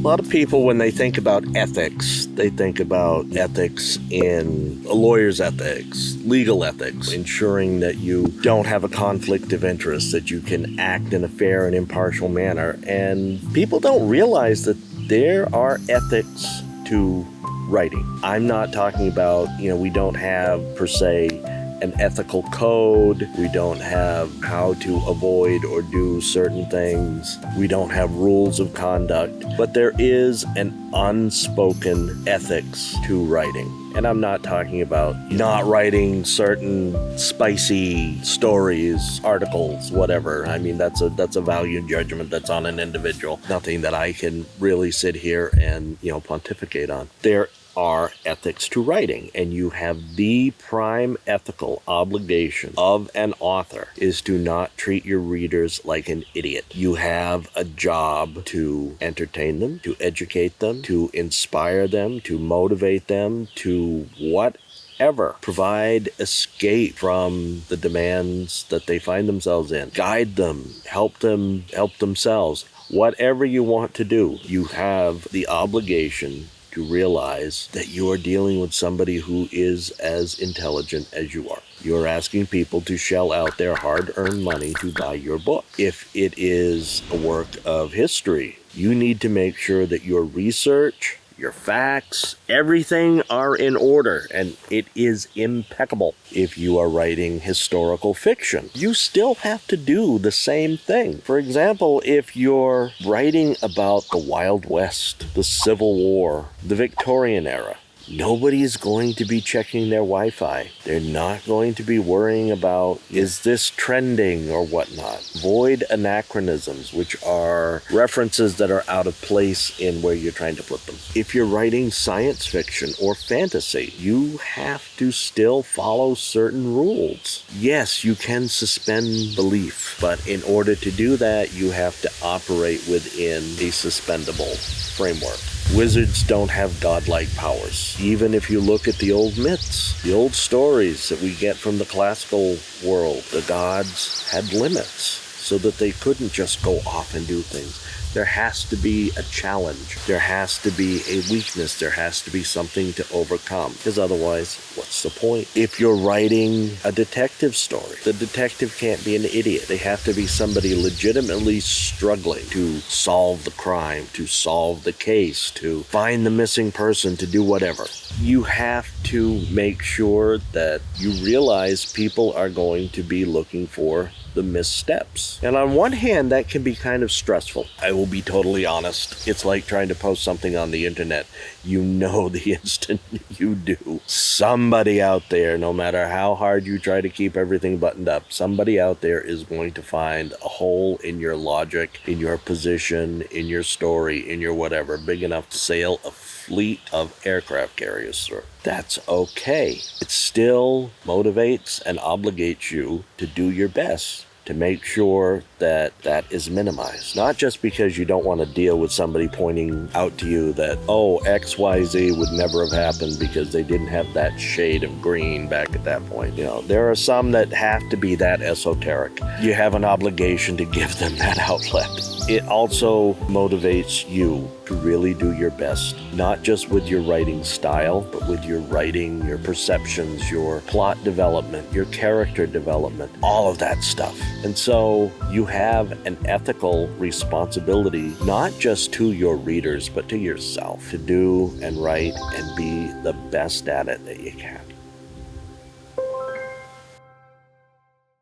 lot of people, when they think about ethics, they think about ethics in a lawyer's ethics, legal ethics, ensuring that you don't have a conflict of interest, that you can act in a fair and impartial manner. And people don't realize that there are ethics to writing. I'm not talking about, we don't have, per se, an ethical code. We don't have how to avoid or do certain things. We don't have rules of conduct. But there is an unspoken ethics to writing. And I'm not talking about not writing certain spicy stories, articles, whatever. I mean, that's a value judgment that's on an individual. Nothing that I can really sit here and, pontificate on. There are ethics to writing, and you have the prime ethical obligation of an author is to not treat your readers like an idiot. You have a job to entertain them, to educate them, to inspire them, to motivate them, to whatever. Provide escape from the demands that they find themselves in. Guide them, help themselves. Whatever you want to do, you have the obligation to realize that you are dealing with somebody who is as intelligent as you are. You're asking people to shell out their hard-earned money to buy your book. If it is a work of history, you need to make sure that your research, your facts, everything are in order, and it is impeccable. If you are writing historical fiction, you still have to do the same thing. For example, if you're writing about the Wild West, the Civil War, the Victorian era, nobody's going to be checking their Wi-Fi. They're not going to be worrying about, is this trending or whatnot. Avoid anachronisms, which are references that are out of place in where you're trying to put them. If you're writing science fiction or fantasy, you have to still follow certain rules. Yes, you can suspend belief, but in order to do that, you have to operate within a suspendable framework. Wizards don't have godlike powers. Even if you look at the old myths, the old stories that we get from the classical world, the gods had limits so that they couldn't just go off and do things. There has to be a challenge. There has to be a weakness. There has to be something to overcome. Because otherwise, what's the point? If you're writing a detective story, the detective can't be an idiot. They have to be somebody legitimately struggling to solve the crime, to solve the case, to find the missing person, to do whatever. You have to make sure that you realize people are going to be looking for the missteps. And on one hand, that can be kind of stressful. I will be totally honest. It's like trying to post something on the internet. You know the instant you do, somebody out there, no matter how hard you try to keep everything buttoned up, somebody out there is going to find a hole in your logic, in your position, in your story, in your whatever, big enough to sail a fleet of aircraft carriers through. That's okay. It still motivates and obligates you to do your best to make sure that that is minimized. Not just because you don't want to deal with somebody pointing out to you that, XYZ would never have happened because they didn't have that shade of green back at that point. There are some that have to be that esoteric. You have an obligation to give them that outlet. It also motivates you to really do your best, not just with your writing style, but with your writing, your perceptions, your plot development, your character development, all of that stuff. And so you have an ethical responsibility, not just to your readers, but to yourself, to do and write and be the best at it that you can.